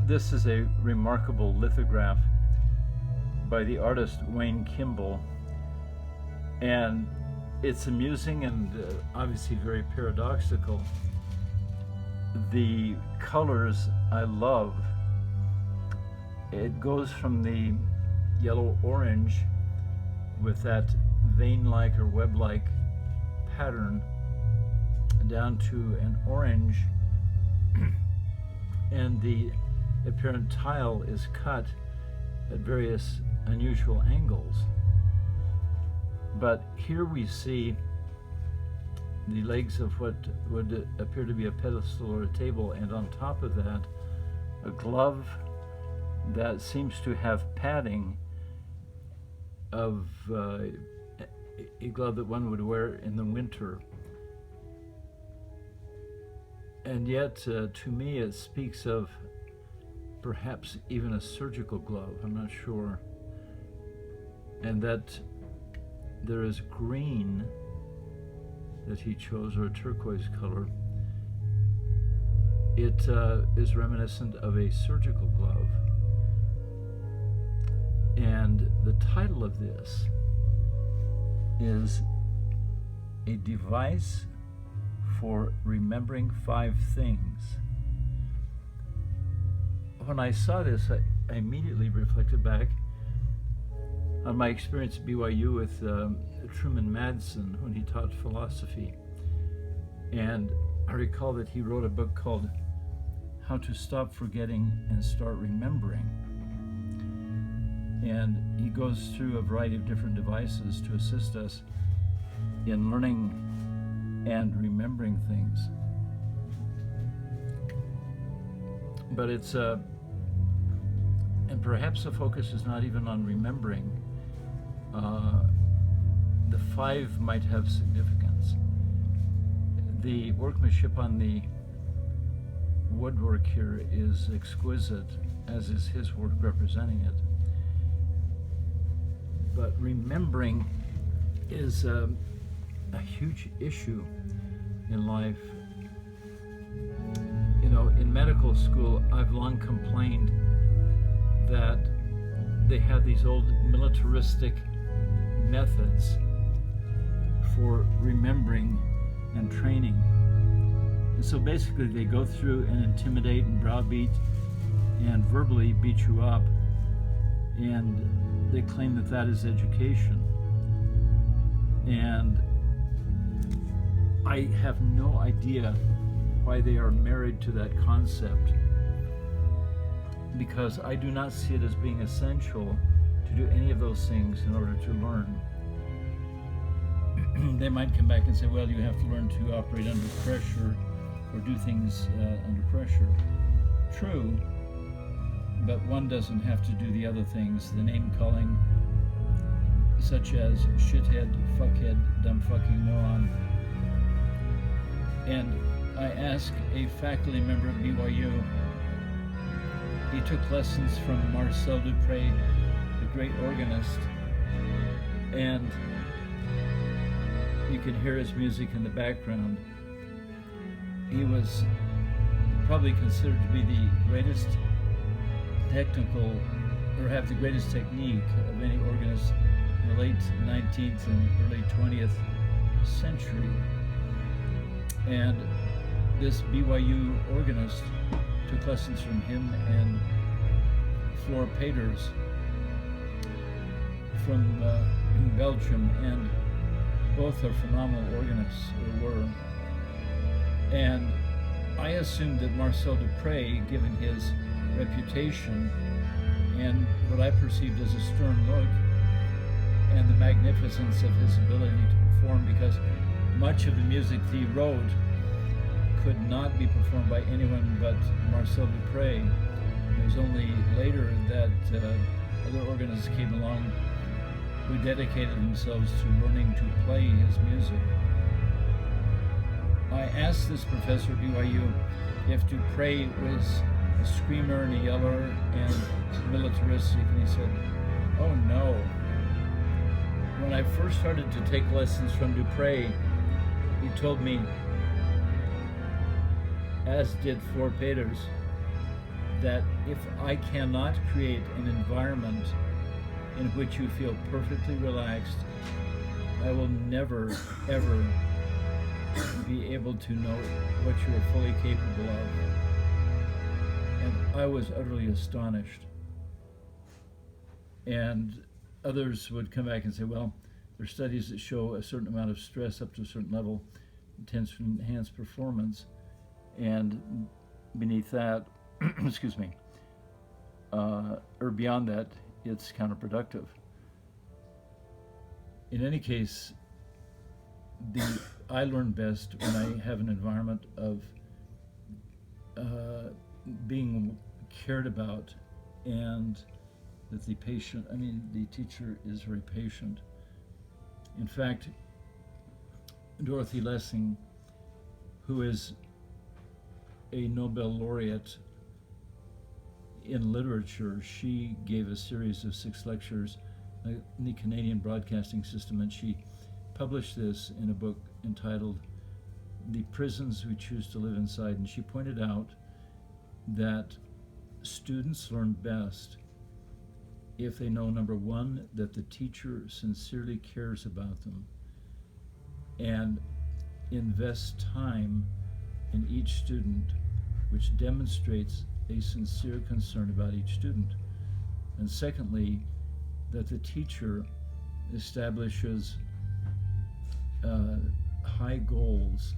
This is a remarkable lithograph by the artist Wayne Kimball, and it's amusing and obviously very paradoxical. The colors I love. It goes from the yellow-orange with that vein-like or web-like pattern down to an orange, and the apparent tile is cut at various unusual angles. But here we see the legs of what would appear to be a pedestal or a table, and on top of that, a glove that seems to have padding of a glove that one would wear in the winter. And yet, to me, it speaks of perhaps even a surgical glove, I'm not sure. And that there is green that he chose, or a turquoise color. It is reminiscent of a surgical glove. And the title of this is A Device for Remembering 5 Things. When I saw this, I immediately reflected back on my experience at BYU with Truman Madsen when he taught philosophy. And I recall that he wrote a book called How to Stop Forgetting and Start Remembering. And he goes through a variety of different devices to assist us in learning and remembering things. But it's and perhaps the focus is not even on remembering. The 5 might have significance. The workmanship on the woodwork here is exquisite, as is his work representing it. But remembering is a huge issue in life. You know, in medical school, I've long complained that they have these old militaristic methods for remembering and training. And so basically they go through and intimidate and browbeat and verbally beat you up, and they claim that that is education. And I have no idea why they are married to that concept, because I do not see it as being essential to do any of those things in order to learn. They might come back and say, well, you have to learn to operate under pressure or do things under pressure. True, but one doesn't have to do the other things, the name calling, such as shithead, fuckhead, dumb fucking moron. And I asked a faculty member at BYU, he took lessons from Marcel Dupré, the great organist, and you can hear his music in the background. He was probably considered to be the greatest technical, or have the greatest technique of any organist in the late 19th and early 20th century. And this BYU organist took lessons from him and Flor Peters from Belgium, and both are phenomenal organists, or were. And I assumed that Marcel Dupré, given his reputation and what I perceived as a stern look and the magnificence of his ability to perform, because much of the music that he wrote could not be performed by anyone but Marcel Dupré. It was only later that other organists came along who dedicated themselves to learning to play his music. I asked this professor at BYU if Dupré was a screamer and a yeller and militaristic, and he said, oh no. When I first started to take lessons from Dupré, he told me, as did Flor Peters, that if I cannot create an environment in which you feel perfectly relaxed, I will never, ever be able to know what you are fully capable of. And I was utterly astonished. And others would come back and say, well, there are studies that show a certain amount of stress up to a certain level tends to enhance performance, and beneath that, excuse me, or beyond that, it's counterproductive. In any case, I learn best when I have an environment of being cared about, and that the teacher is very patient. In fact, Dorothy Lessing, who is a Nobel laureate in literature, she gave a series of 6 lectures in the Canadian broadcasting system, and she published this in a book entitled The Prisons We Choose to Live Inside. And she pointed out that students learn best if they know, number one, that the teacher sincerely cares about them and invests time in each student, which demonstrates a sincere concern about each student. And secondly, that the teacher establishes high goals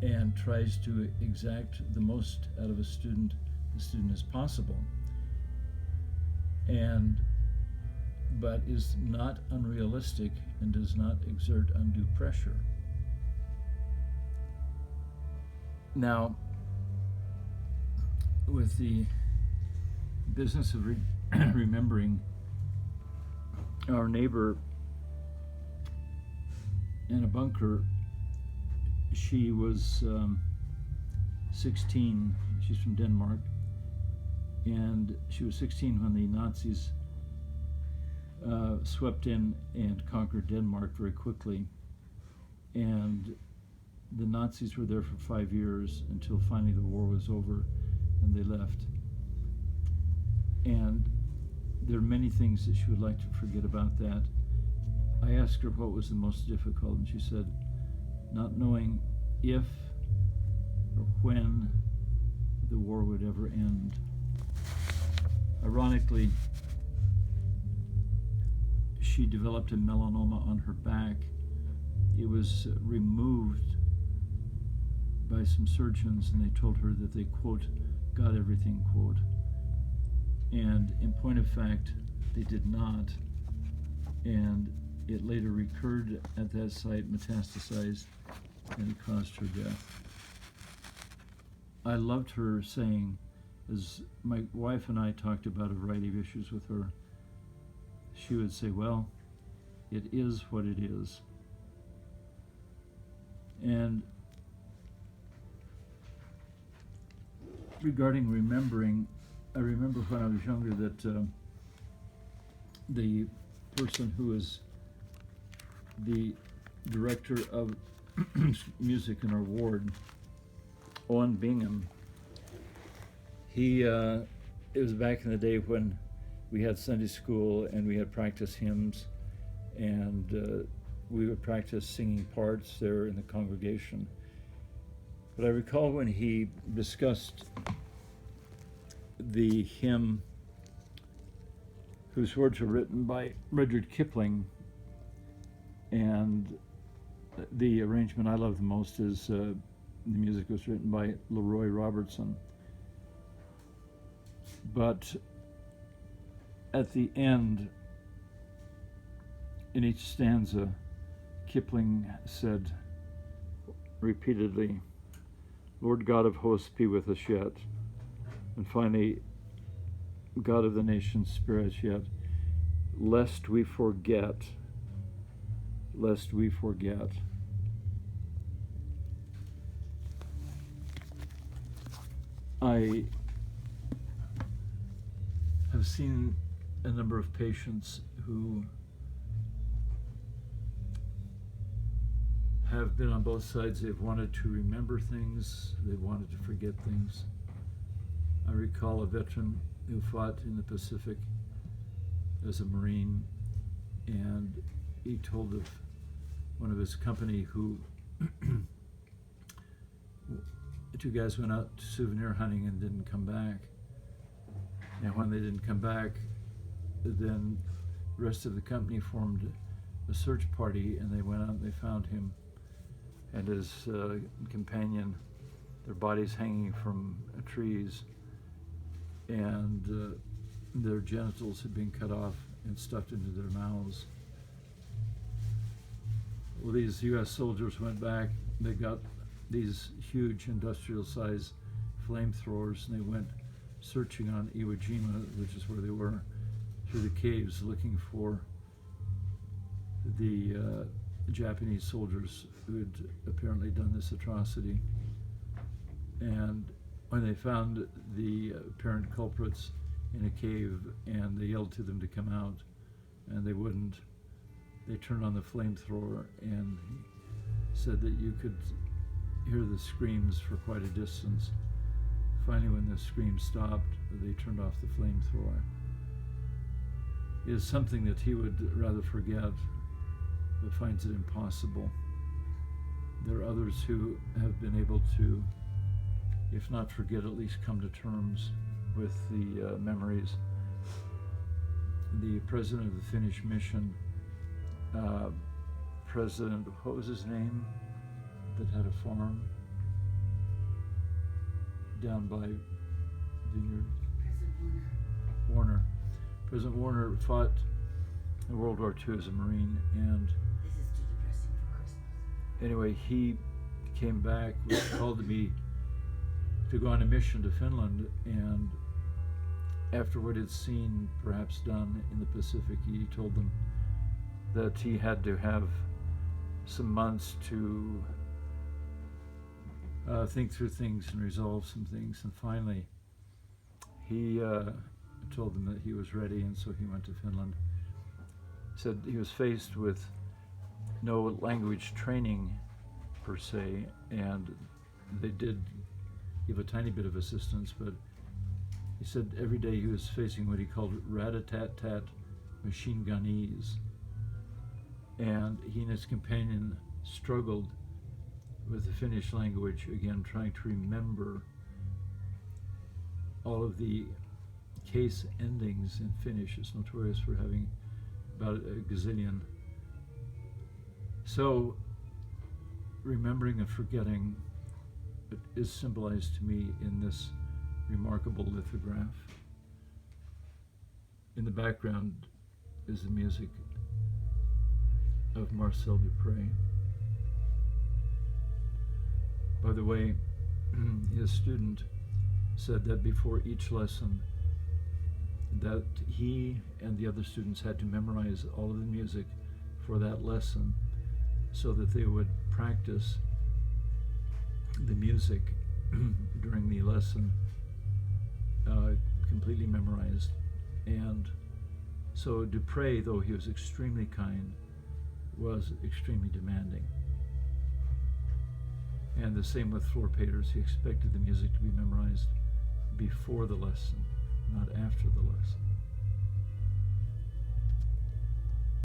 and tries to exact the most out of the student as possible, but is not unrealistic and does not exert undue pressure. Now, with the business of remembering, our neighbor in a bunker, she was 16, she's from Denmark, and she was 16 when the Nazis swept in and conquered Denmark very quickly. And the Nazis were there for 5 years until finally the war was over and they left. And there are many things that she would like to forget about that. I asked her what was the most difficult, and she said, not knowing if or when the war would ever end. Ironically, she developed a melanoma on her back. It was removed by some surgeons, and they told her that they, quote, got everything, quote. And in point of fact, they did not. And it later recurred at that site, metastasized, and it caused her death. I loved her saying, as my wife and I talked about a variety of issues with her, she would say, well, it is what it is. And regarding remembering, I remember when I was younger that the person who was the director of music in our ward, Owen Bingham, it was back in the day when we had Sunday school and we had practice hymns, and we would practice singing parts there in the congregation. But I recall when he discussed the hymn whose words were written by Rudyard Kipling, and the arrangement I love the most is the music was written by Leroy Robertson. But at the end, in each stanza, Kipling said repeatedly, Lord God of hosts, be with us yet. And finally, God of the nations, spare us yet, lest we forget, lest we forget. I have seen a number of patients who have been on both sides. They've wanted to remember things, they've wanted to forget things. I recall a veteran who fought in the Pacific as a Marine, and he told of one of his company who two guys went out souvenir hunting and didn't come back. And when they didn't come back, then the rest of the company formed a search party, and they went out and they found him and his companion, their bodies hanging from trees, and their genitals had been cut off and stuffed into their mouths. Well, these U.S. soldiers went back. They got these huge industrial-sized flamethrowers, and they went searching on Iwo Jima, which is where they were, through the caves, looking for the Japanese soldiers who had apparently done this atrocity. And when they found the apparent culprits in a cave, and they yelled to them to come out, and they wouldn't, they turned on the flamethrower, and he said that you could hear the screams for quite a distance. Finally, when the screams stopped, they turned off the flamethrower. It is something that he would rather forget, but finds it impossible. There are others who have been able to, if not forget, at least come to terms with the memories. The president of the Finnish mission, President, what was his name, that had a farm down by Vineyard? President Warner. President Warner fought in World War II as a Marine, and This is too depressing for Christmas. anyway, he came back, was called to be to go on a mission to Finland, and after what he'd seen perhaps done in the Pacific, he told them that he had to have some months to think through things and resolve some things, and finally he told them that he was ready, and so he went to Finland. He said he was faced with no language training per se, and they did give a tiny bit of assistance, but he said every day he was facing what he called rat-a-tat-tat machine gunese, and he and his companion struggled with the Finnish language, again trying to remember all of the case endings in Finnish. It's notorious for having about a gazillion. So remembering and forgetting is symbolized to me in this remarkable lithograph. In the background is the music of Marcel Dupré. By the way, his student said that before each lesson that he and the other students had to memorize all of the music for that lesson so that they would practice the music during the lesson completely memorized. And so Dupré, though he was extremely kind, was extremely demanding. And the same with floor painters. He expected the music to be memorized before the lesson, not after the lesson.